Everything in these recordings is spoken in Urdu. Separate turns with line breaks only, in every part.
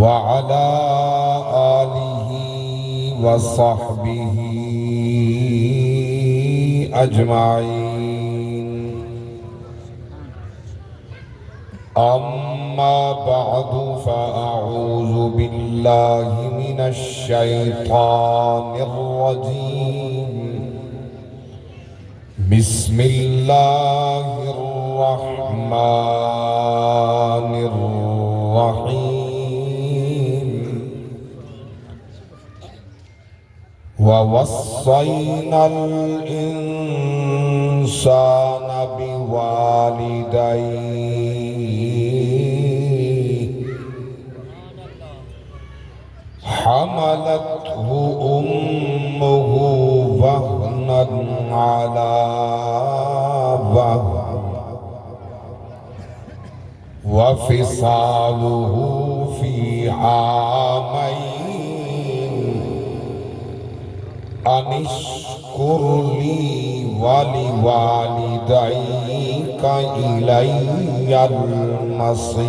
وعلى آله وصحبه أجمعين. أما بعد فأعوذ بالله من الشيطان الرجيم. بسم الله الرحمن الرحيم. ووصينا الإنسان بوالديه حملته أمه وهنا على وهن وفصاله في عامين أن اشكر لي ولوالديك إلي المصير.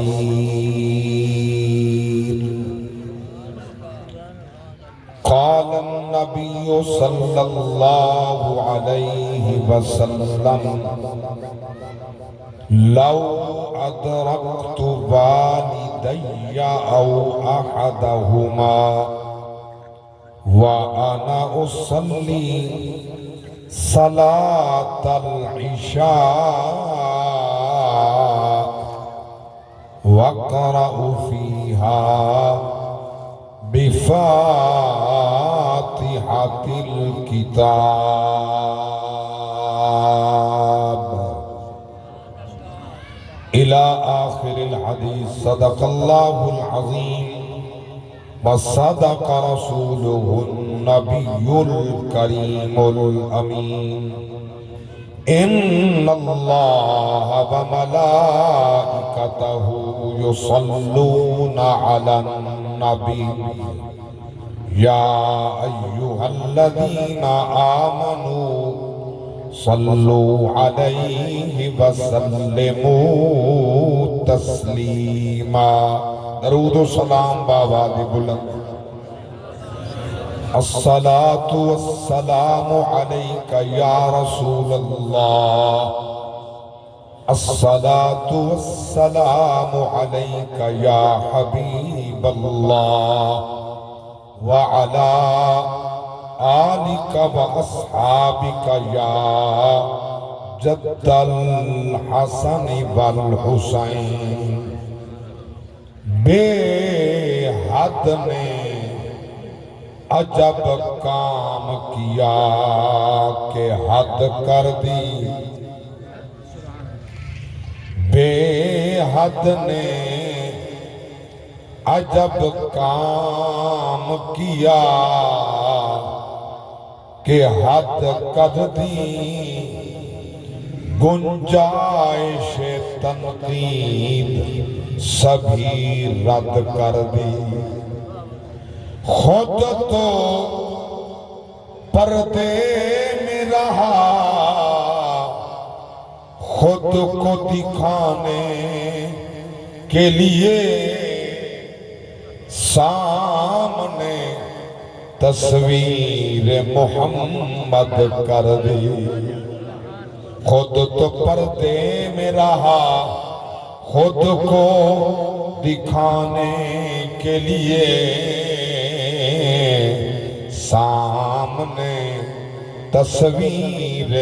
قال النبي صلى الله عليه وسلم: لو أدركت والدي أو أحدهما وأنا أصلي صلاة العشاء وأقرأ فيها بفاتحة الكتاب إلى آخر الحديث. صدق الله العظيم وصدق رسوله النبي الكريم الأمين. إن الله وملائكته يصلون على النبي يا أيها الذين آمنوا صلوا عليه وسلموا تسلیما. درود و سلام بآواز بلند. الصلاة والسلام عليك يا رسول الله. الصلاة والسلام عليك يا حبيب الله وعلى آلك وأصحابك يا جد الحسن والحسين. بے حد نے عجب کام کیا کہ حد کر دی. بے حد نے عجب کام کیا کہ حد کر دی. گنجائش تنقید سبھی رد کر دی. خود تو پردے میں رہا خود کو دکھانے کے لیے سامنے تصویر محمد کر دی. خود تو پردے میں رہا خود کو دکھانے کے لیے سامنے تصویر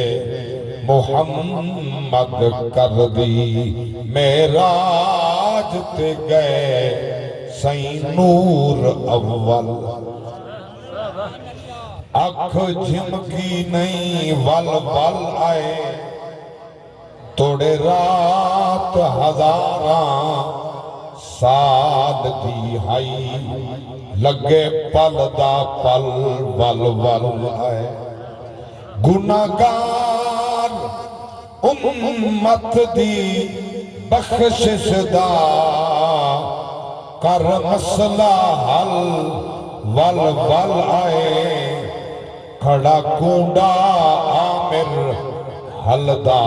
محمد کر دی. معراج تے گئے سائیں نور اول اکھ جھمکی نہیں ول ول آئے. توڑے رات ہزاراں سال دی ہائی لگے پل دا پل ول ول آئے. گناہگار امت دی بخشش دا کر مسئلہ حل ول ول آئے. کھڑا کونڈا عامر حلدہ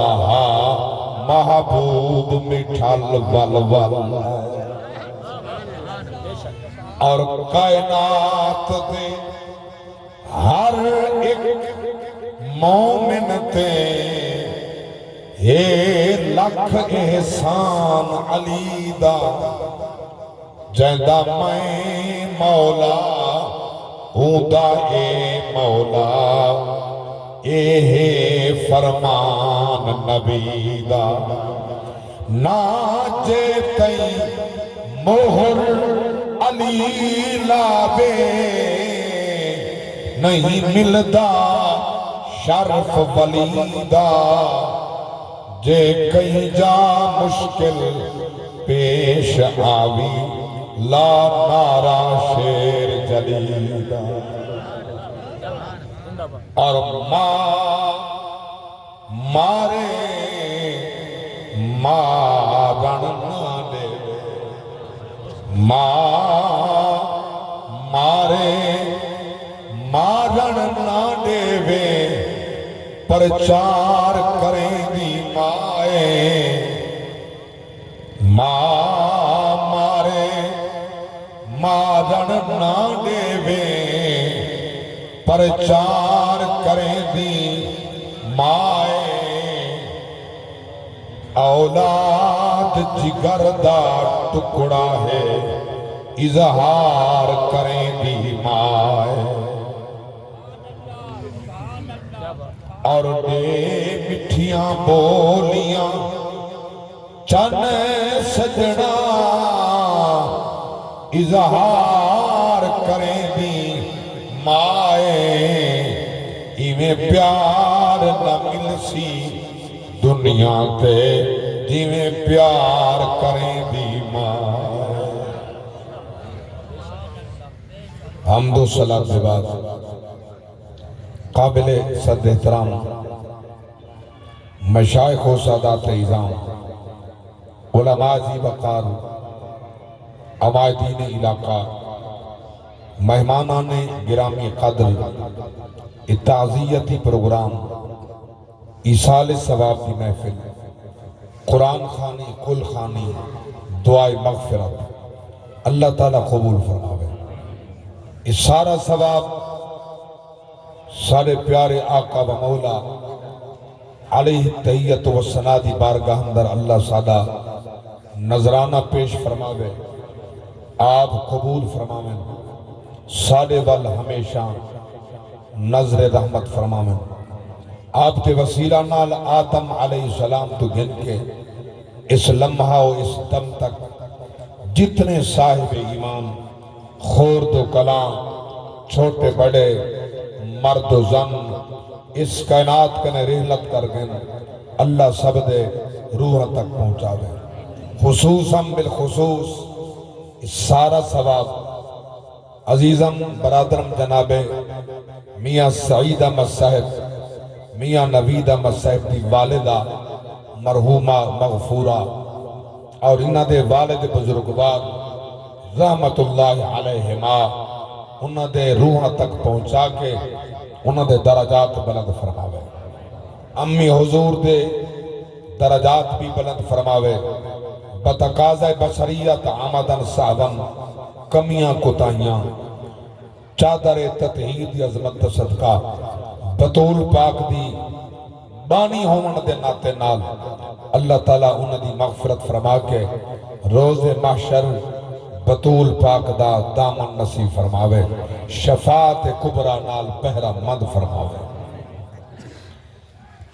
محبوب مٹھل ول ول. اور کائنات دے ہر ایک مومن تے اے لکھ احسان علی دا جیندہ میں مولا ہوندا اے مولا اے فرمان نبی دا نا جے تئی مہر علی لاوے نہیں ملدا شرف ولی دا جے کہیں جا مشکل پیش آوی لا نارا شیر جلی دا اور مارے مارن نہ دے مارے مارن نہ دے پرچار کریں دی مائے مارے مارن نہ دے پرچار کریں دی مائے اولاد جگر دا ٹکڑا ہے اظہار کریں دی مائے اور دے مٹھیاں بولیاں چن سجنا اظہار کریں دی مائے ایویں پیار نہ ملسی دنیا تے جیویں پیار کریں دی مائے حمد و صلاۃ کے بعد قابل صد احترام مشائخ و سادات اعظام علماء ذی وقار عوائدین علاقہ مہمانان گرامی قدر تعزیتی پروگرام ایصال ثواب کی محفل قرآن خوانی کل خوانی دعائے مغفرت اللہ تعالیٰ قبول فرماوے اس سارا ثواب سارے پیارے آقا و مولا علیہ تحیت و ثنا دی بارگاہ اندر اللہ سادہ نظرانہ پیش فرماوے آپ قبول فرماویں سادے وال ہمیشہ نظر رحمت فرماویں آپ کے وسیلہ نال آدم علیہ السلام تو گن کے اس لمحہ و اس دم تک جتنے صاحب ایمان خورد و کلام چھوٹے بڑے مرد و زن اس کائنات کنے رحلت کر گئن اللہ سب دے روح تک پہنچاوے خصوصاً بالخصوص اس سارا ثواب عزیزم برادرم جناب میاں سعید احمد صاحب میاں نوید احمد صاحب دی والدہ مرحومہ مغفورہ اور انہ دے والد بزرگوار رحمت اللہ علیہما انہ دے روح تک پہنچا کے انہ دے درجات بلند فرماوے امی حضور دے درجات بھی بلند فرماوے بتقاضۂ بشریت آمدن صاحبن کمیاں کوتاہیاں چادر تطہیر دی عظمت صدقہ بطول پاک دی بانی ہون دے ناتے نال اللہ تعالیٰ انہ دی مغفرت فرما کے روز محشر بطول پاک دا دامن نصیب فرماوے شفاعت کبرا نال پہرا مند فرماوے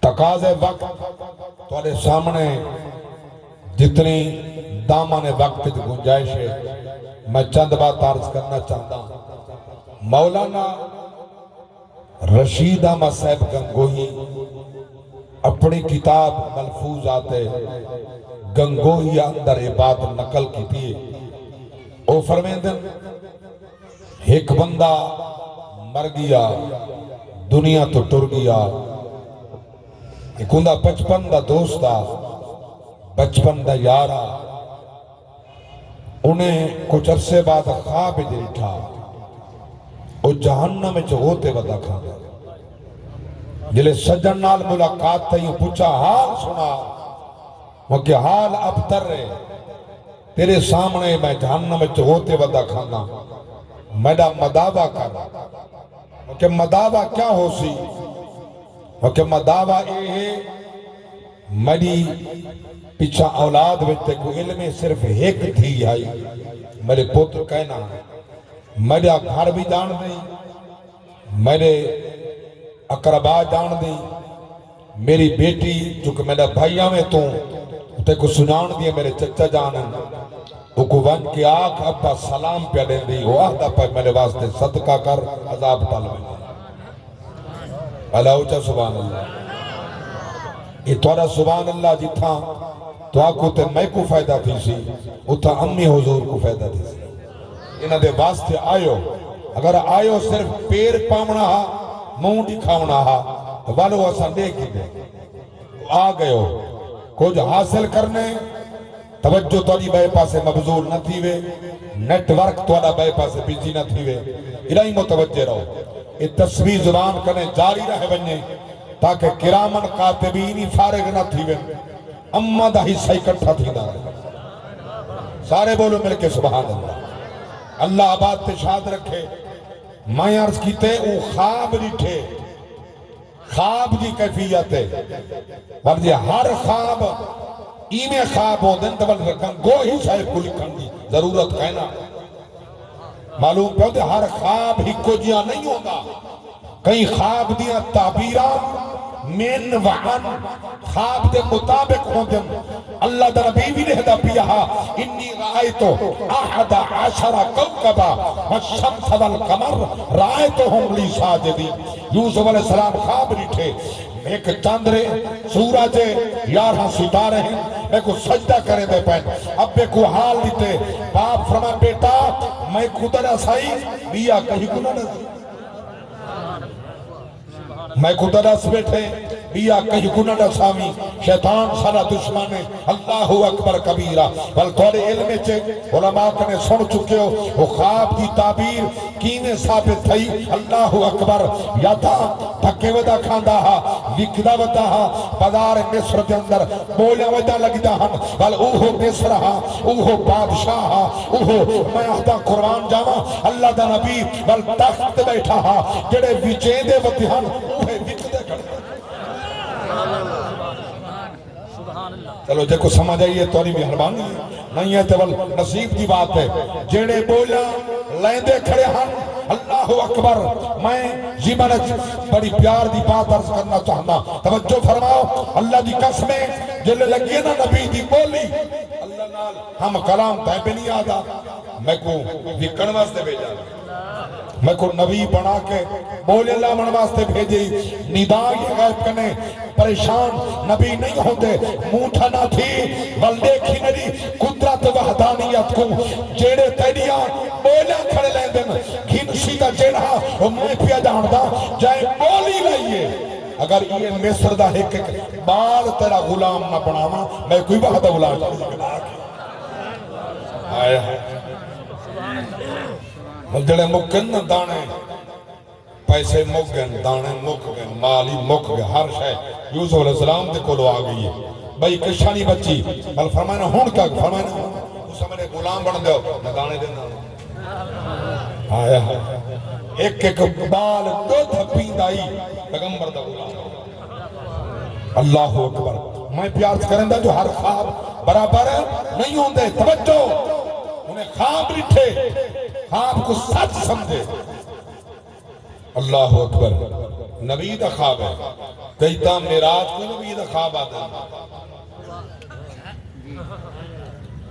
تقاضے وقت تولے سامنے جتنی دامن وقت دی گنجائش ہے میں چند بات عرض کرنا چاہتا ہوں مولانا رشید احمد صاحب گنگوہی اپنی کتاب ملفوظات گنگوہی اندر یہ بات نقل کی تھی او فرمیندن ایک بندہ مر گیا دنیا تو ٹر گیا ایک ہندہ بچپن دا دوستا بچپن دا یارا انہیں کچھ عرصے بعد خواب دیٹھا او جہنم میں ہوتے ودا کھانا جلے سجن نال ملاقات تھا یہ پوچھا حال سنا وہ کہ حال اب تر رہے تیرے سامنے میں جہنم وچ ہوتے ودا کھانا میڈا مداوا کر کہ مداوا کیا ہو سی کہ مداوا اے ہے میری پیچھا اولاد وچ کو علم صرف ایک تھی آئی میرے پوتر کہنا میرا گھر بھی جان دی میرے اقربا جان دی میری بیٹی جو کہ میرا بھائیاں میں تے کو سنان دیا میرے چچا جانن وہ کو ون کے آنکھ ابا سلام پہ دیں دی وہ آدھا پہ میرے واسطے صدقہ کر عذاب ٹال میں اللہ اچھا سبحان اللہ یہ توڑا سبحان اللہ جی تھا تو آکو تے میں کو فائدہ تھی سی اتھا امی حضور کو فائدہ تھی سی انہاں دے واسطے آئیو اگر آئیو صرف پیر پامنا ہا مون دکھاونا ہا والو اساں دیکھی دے آ گئے ہو کچھ حاصل کرنے توجہ توڑی بے پاسے مبزول نہ تھی وے نیٹ ورک توڑا بے پاسے بیجی نہ تھی وے الہی متوجہ رہو یہ تصویر زبان کرنے جاری رہے بننے تاکہ کرامن کاتبینی فارغ نہ تھی وے اما دا حصہ اکٹھا تھی دا سارے بولو مل کے سبحان اللہ اللہ آباد تشاد رکھے میں عرض کیتے او خواب ریٹھے خواب دی کیفیت ہے ورجے ہر خواب ایمیں خواب ہو دن تبل رکھن گو ہی صاحب کو لکھن دی ضرورت کہنا معلوم پہ ہوتے ہر خواب ہی کو جیا نہیں ہوگا کئی خواب دیا تعبیران من وعن خواب دے مطابق ہوں دن اللہ دا نبی بھی نے دا پیہا انی رائتو احد عشر کوکبا والشمس والقمر رائتو ہم لی ساجدی یوسف علیہ السلام خواب ریٹھے ایک چاندرے سورج یارہاں ستارے ہیں میں کو سجدہ کرے دے پہن اب بے کو حال دیتے باپ فرما بیٹا میں خودر اسائی بیا کہیں کو نہ نظر میں خودر اس بیٹھے بیا کہیں کو نہ نسامی شیطان سارا دشمن اللہ اکبر کبیرہ بل توڑے علم چے علماء کنے سن چکے ہو وہ خواب کی تعبیر کینے ثابت تھئی اللہ اکبر یا تھا تھکے ودا کھاندا ہا وکدا ودا ہا بازار مصر کے اندر بولیا ودا لگدا ہن بل اوہو مصر ہا اوہو بادشاہ ہا اوہو میں آتا قرآن جاواں اللہ دا نبی بل تخت بیٹھا ہا جڑے وچیں دے ودی ہن اوہے وکدے کھڑے چلو جے کو سمجھ آئیے تو نہیں مہربانی نہیں ہے تول نصیب کی بات ہے جیڑے بولا لیندے کھڑے ہن اللہ اکبر میں جیمن بڑی پیار دی بات عرض کرنا چاہنا توجہ فرماؤ اللہ دی قسمیں جلے لگیے نا نبی دی بولی اللہ نال ہم کلام تہ پہ نہیں آدھا میں کو وکڑ واسطے بھیجا میں کو نبی بنا کے بولے اللہ من واسطے بھیجی ندائی غیب کنے پریشان نبی نہیں ہوندے موٹھا نہ تھی ول دیکھی میری قدرت وحدانیت کو جیڑے تیڑیاں بولے کھڑے لیں دن گھنسی کا جیڑا وہ میں پیا جاندہ جائے بولی لئیے اگر یہ مصر دا ایک بال تیرا غلام نہ بناما میں کوئی وحدہ غلام آیا جڑے مکن دانے پیسے مک گئے دانے مک گئے مالی مک گئے ہر شے یوسف علیہ السلام دے کو لو آگئی ہے بھئی کشانی بچی بل فرمائنا ہون کا فرمائنا اسے میرے غلام بن دیو میں دانے دینا آیا ایک ایک بال دو تھپین دائی پیغمبر دا غلام اللہ اکبر میں پیار کریں دا جو ہر خواب برابر نہیں ہوندے توجہ انہیں خواب رٹھے خواب کو سچ سمجھے اللہ اکبر نبی دا خواب ہے کہتا میراج کو نبی دا خواب آتا ہے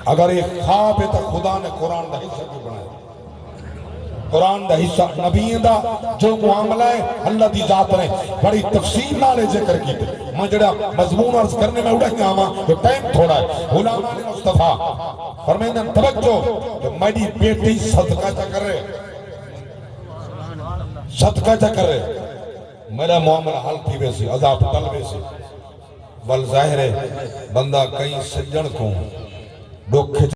اگر ایک خواب ہے تو خدا نے قرآن دا حصہ کیوں بنایا قرآن دا حصہ نبی دا جو معاملہ ہے اللہ دی ذات نے بڑی تفصیل نالے ذکر کی تھی میں جڑا مضمون عرض کرنے میں اڑا گیا ہاں تو ٹائم تھوڑا ہے غلام علی مصطفیٰ فرمیدن توجہ کہ میری بیٹی صدقہ چا کر رہے صدقہ چا کر رہے میرا معاملہ حل تھی ویسی عذاب ٹل ویسی بل ظاہر ہے بندہ کہیں سجن کو ڈوکھے